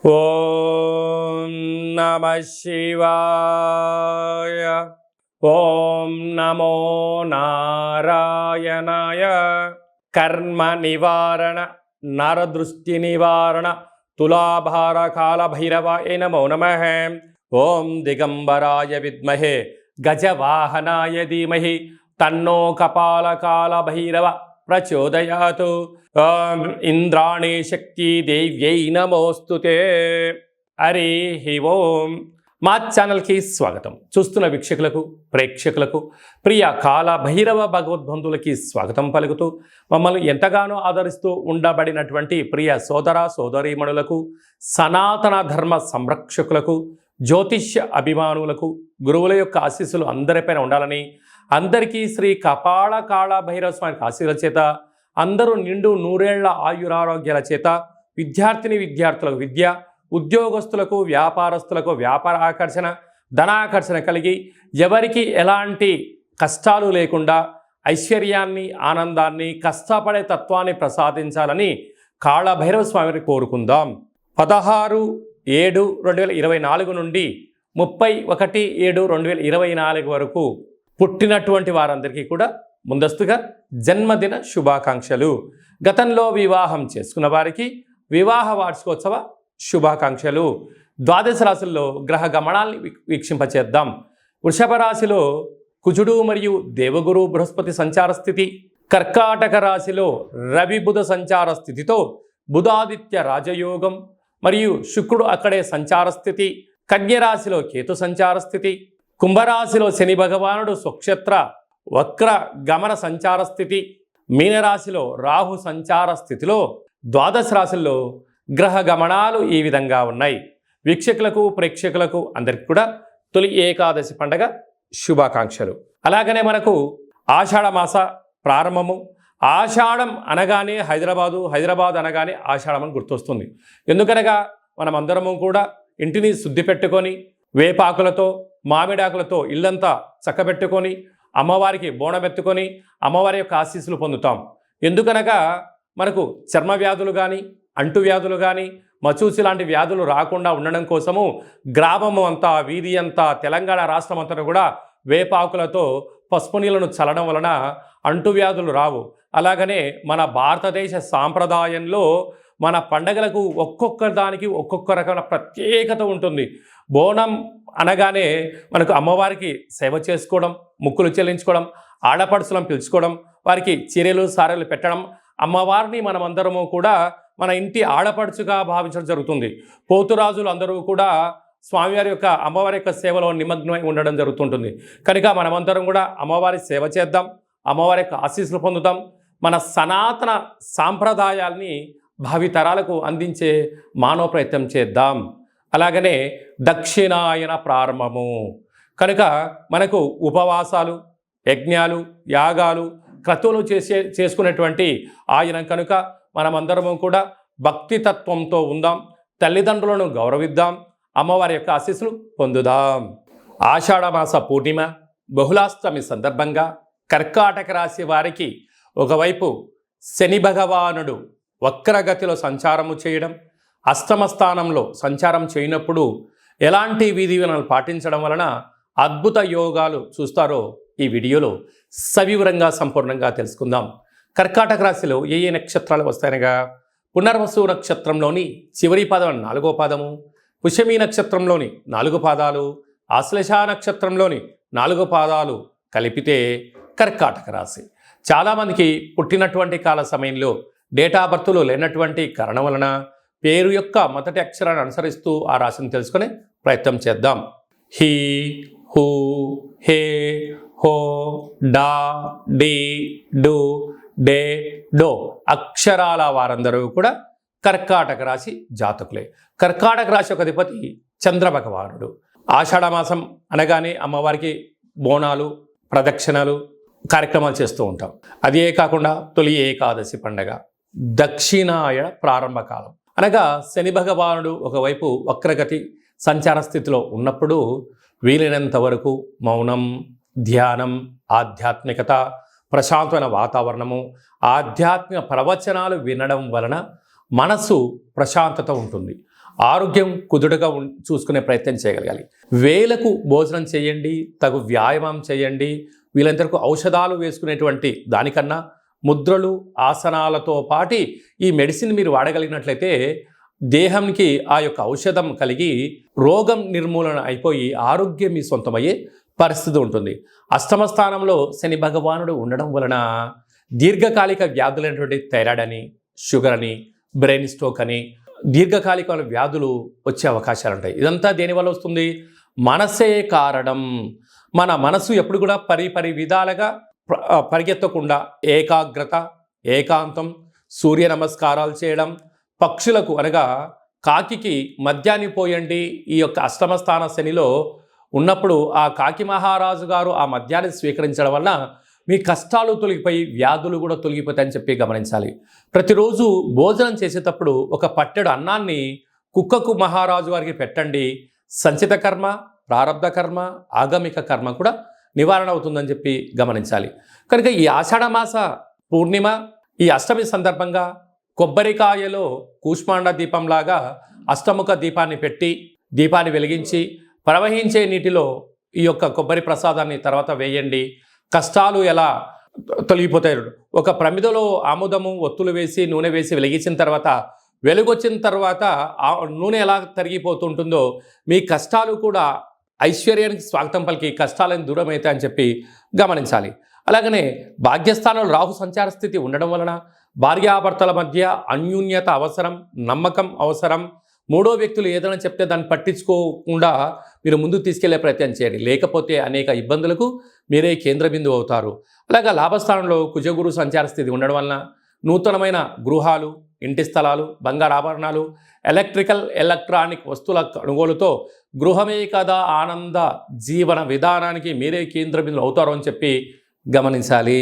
ఓం నమః శివాయ. ఓం నమో నారాయణాయ. కర్మ నివారణ నరదృష్టి నివారణ తులాభార కాల భైరవాయ నమో నమః. ఓం దిగంబరాయ విద్మహే గజవాహనాయ ధీమహి తన్నో కపాలకాల భైరవ ప్రచోదయాతు. ఓం ఇంద్రాణి శక్తి దేవ్యై నమోస్తుతే. హరి ఓం. మా ఛానల్కి స్వాగతం. చూస్తున్న వీక్షకులకు ప్రేక్షకులకు ప్రియ కాల భైరవ భగవద్బంధులకి స్వాగతం పలుకుతూ మమ్మల్ని ఎంతగానో ఆదరిస్తూ ఉండబడినటువంటి ప్రియ సోదర సోదరీమణులకు, సనాతన ధర్మ సంరక్షకులకు, జ్యోతిష్య అభిమానులకు గురువుల యొక్క ఆశీస్సులు అందరిపైన ఉండాలని, అందరికీ శ్రీ కపాల కాళ భైరవ స్వామి ఆశీర్వాదాల చేత అందరూ నిండు నూరేళ్ల ఆయురారోగ్యాల చేత విద్యార్థులకు విద్య, ఉద్యోగస్తులకు వ్యాపారస్తులకు వ్యాపార ఆకర్షణ, ధనాకర్షణ కలిగి ఎవరికి ఎలాంటి కష్టాలు లేకుండా ఐశ్వర్యాన్ని, ఆనందాన్ని, కష్టపడే తత్వాన్ని ప్రసాదించాలని కాళభైరవ స్వామిని కోరుకుందాం. 16/7/2024 నుండి 31/7/2024 వరకు పుట్టినటువంటి వారందరికీ కూడా ముందస్తుగా జన్మదిన శుభాకాంక్షలు. గతంలో వివాహం చేసుకున్న వారికి వివాహ వార్షికోత్సవ శుభాకాంక్షలు. ద్వాదశ రాశుల్లో గ్రహ గమనాల్ని వీక్షింపచేద్దాం. వృషభ రాశిలో కుజుడు మరియు దేవగురు బృహస్పతి సంచార స్థితి, కర్కాటక రాశిలో రవి బుధ సంచార స్థితితో బుధాదిత్య రాజయోగం మరియు శుక్రుడు అక్కడే సంచార స్థితి, కన్యరాశిలో కేతు సంచార స్థితి, కుంభరాశిలో శని భగవానుడు స్వక్షేత్ర వక్ర గమన సంచార స్థితి, మీనరాశిలో రాహు సంచార స్థితిలో ద్వాదశ రాశుల్లో గ్రహ గమనాలు ఈ విధంగా ఉన్నాయి. వీక్షకులకు ప్రేక్షకులకు అందరికీ కూడా తొలి ఏకాదశి పండగ శుభాకాంక్షలు. అలాగనే మనకు ఆషాఢ మాస ప్రారంభము. ఆషాఢం అనగానే హైదరాబాద్ అనగానే ఆషాఢం అని గుర్తొస్తుంది. ఎందుకనగా మనమందరము కూడా ఇంటిని శుద్ధి పెట్టుకొని వేపాకులతో మామిడాకులతో ఇల్లంతా చక్కబెట్టుకొని అమ్మవారికి బోనమెత్తుకొని అమ్మవారి యొక్క ఆశీస్సులు పొందుతాం. ఎందుకనగా మనకు చర్మ వ్యాధులు కానీ, అంటు వ్యాధులు కానీ, మచూసి లాంటి వ్యాధులు రాకుండా ఉండడం కోసము గ్రామము అంతా, వీధి అంతా, తెలంగాణ రాష్ట్రం అంతా కూడా వేపాకులతో పసుపు నీళ్లను చల్లడం వలన అంటువ్యాధులు రావు. అలాగనే మన భారతదేశ సాంప్రదాయంలో మన పండగలకు ఒక్కొక్క దానికి ఒక్కొక్క రకమైన ప్రత్యేకత ఉంటుంది. బోనం అనగానే మనకు అమ్మవారికి సేవ చేసుకోవడం, ముక్కులు చెల్లించుకోవడం, ఆడపడుచులను పిలుచుకోవడం, వారికి చీరలు సారెలు పెట్టడం, అమ్మవారిని మనమందరము కూడా మన ఇంటి ఆడపడుచుగా భావించడం జరుగుతుంది. పోతురాజులు అందరూ కూడా స్వామివారి యొక్క అమ్మవారి యొక్క సేవలో నిమగ్నమై ఉండడం జరుగుతుంటుంది. కనుక మనమందరం కూడా అమ్మవారి సేవ చేద్దాం, అమ్మవారి యొక్క ఆశీస్సులు పొందుతాం. మన సనాతన సాంప్రదాయాల్ని భావితరాలకు అందించే మానవ ప్రయత్నం చేద్దాం. అలాగనే దక్షిణాయన ప్రారంభము కనుక మనకు ఉపవాసాలు, యజ్ఞాలు, యాగాలు, క్రతువులు చేసుకునేటువంటి ఆయన కనుక మనమందరము కూడా భక్తి తత్వంతో ఉందాం, తల్లిదండ్రులను గౌరవిద్దాం, అమ్మవారి యొక్క ఆశీస్సులు పొందుదాం. ఆషాఢమాస పూర్ణిమ బహుళాష్టమి సందర్భంగా కర్కాటక రాశి వారికి ఒకవైపు శని భగవానుడు వక్రగతిలో సంచారము చేయడం, అష్టమ స్థానంలో సంచారం చేయనప్పుడు ఎలాంటి విధి విధానాలు పాటించడం వలన అద్భుత యోగాలు చూస్తారో ఈ వీడియోలో సవివరంగా సంపూర్ణంగా తెలుసుకుందాం. కర్కాటక రాశిలో ఏ ఏ నక్షత్రాలు వస్తాయనగా పునర్వసు నక్షత్రంలోని చివరి పాదం 4వ పాదము, పుష్యమి నక్షత్రంలోని 4 పాదాలు, ఆశ్లేష నక్షత్రంలోని 4 పాదాలు కలిపితే కర్కాటక రాశి. చాలామందికి పుట్టినటువంటి కాల సమయంలో డేటా బర్త్లో లేనటువంటి కారణం వలన పేరు యొక్క మొదటి అక్షరాన్ని అనుసరిస్తూ ఆ రాశిని తెలుసుకునే ప్రయత్నం చేద్దాం. హీ, హూ, హే, హో, డా, డి, డు, డే, డో అక్షరాల వారందరూ కూడా కర్కాటక రాశి జాతకులే. కర్కాటక రాశి యొక్క అధిపతి చంద్ర భగవానుడు. ఆషాఢమాసం అనగానే అమ్మవారికి బోనాలు, ప్రదక్షిణలు, కార్యక్రమాలు చేస్తూ ఉంటాం. అదే కాకుండా తొలి ఏకాదశి పండగ, దక్షిణాయన ప్రారంభ కాలం అనగా శని భగవానుడు ఒకవైపు వక్రగతి సంచార స్థితిలో ఉన్నప్పుడు వీలైనంత వరకు మౌనం, ధ్యానం, ఆధ్యాత్మికత, ప్రశాంతమైన వాతావరణము, ఆధ్యాత్మిక ప్రవచనాలు వినడం వలన మనసు ప్రశాంతత ఉంటుంది. ఆరోగ్యం కుదుటగా చూసుకునే ప్రయత్నం చేయగలగాలి. వేళకు భోజనం చేయండి, తగు వ్యాయామం చేయండి. వీళ్ళందరికీ ఔషధాలు వేసుకునేటువంటి దానికన్నా ముద్రలు ఆసనాలతో పాటి ఈ మెడిసిన్ మీరు వాడగలిగినట్లయితే దేహానికి ఆ యొక్క ఔషధం కలిగి రోగం నిర్మూలన అయిపోయి ఆరోగ్యం మీ సొంతమయ్యే పరిస్థితి ఉంటుంది. అష్టమ స్థానంలో శని భగవానుడు ఉండడం వలన దీర్ఘకాలిక వ్యాధులైనటువంటి థైరాయిడ్ అని, షుగర్ అని, బ్రెయిన్ స్ట్రోక్ అని దీర్ఘకాలిక వ్యాధులు వచ్చే అవకాశాలు ఉంటాయి. ఇదంతా దేనివల్ల వస్తుంది? మనసే కారణం. మన మనసు ఎప్పుడు కూడా పరి విధాలుగా పరిగెత్తకుండా ఏకాగ్రత, ఏకాంతం, సూర్య నమస్కారాలు చేయడం, పక్షులకు అనగా కాకికి మద్యాన్ని పోయండి. ఈ యొక్క అష్టమ స్థాన శనిలో ఉన్నప్పుడు ఆ కాకి మహారాజు గారు ఆ మద్యాన్ని స్వీకరించడం వలన మీ కష్టాలు తొలగిపోయి వ్యాధులు కూడా తొలగిపోతాయని చెప్పి గమనించాలి. ప్రతిరోజు భోజనం చేసేటప్పుడు ఒక పట్టెడు అన్నాన్ని కుక్కకు మహారాజు వారికి పెట్టండి. సంచిత కర్మ, ప్రారబ్ధ కర్మ, ఆగమిక కర్మ కూడా నివారణ అవుతుందని చెప్పి గమనించాలి. కనుక ఈ ఆషాఢమాస పూర్ణిమ ఈ అష్టమి సందర్భంగా కొబ్బరికాయలో కూష్మాండ దీపంలాగా అష్టముఖ దీపాన్ని పెట్టి దీపాన్ని వెలిగించి ప్రవహించే నీటిలో ఈ యొక్క కొబ్బరి ప్రసాదాన్ని తర్వాత వేయండి. కష్టాలు ఎలా తొలగిపోతాయి? ఒక ప్రమిదలో ఆముదము ఒత్తులు వేసి నూనె వేసి వెలిగించిన తర్వాత వెలుగొచ్చిన తర్వాత ఆ నూనె ఎలా తరిగిపోతుంటుందో మీ కష్టాలు కూడా ఐశ్వర్యానికి స్వాగతం పలికి కష్టాలను దూరం అవుతాయని చెప్పి గమనించాలి. అలాగనే భాగ్యస్థానంలో రాహు సంచార స్థితి ఉండడం వలన భార్యాభర్తల మధ్య అన్యూన్యత అవసరం, నమ్మకం అవసరం. మూడో వ్యక్తులు ఏదైనా చెప్తే దాన్ని పట్టించుకోకుండా మీరు ముందుకు తీసుకెళ్లే ప్రయత్నం చేయండి. లేకపోతే అనేక ఇబ్బందులకు మీరే కేంద్ర బిందువు అవుతారు. అలాగా లాభస్థానంలో కుజగురు సంచార స్థితి ఉండడం వలన నూతనమైన గృహాలు, ఇంటి స్థలాలు, బంగారు ఆభరణాలు, ఎలక్ట్రానిక్ వస్తువుల కొనుగోలుతో గృహమే కదా ఆనంద జీవన విధానానికి మీరే కేంద్ర బిందువు అవుతారు అని చెప్పి గమనించాలి.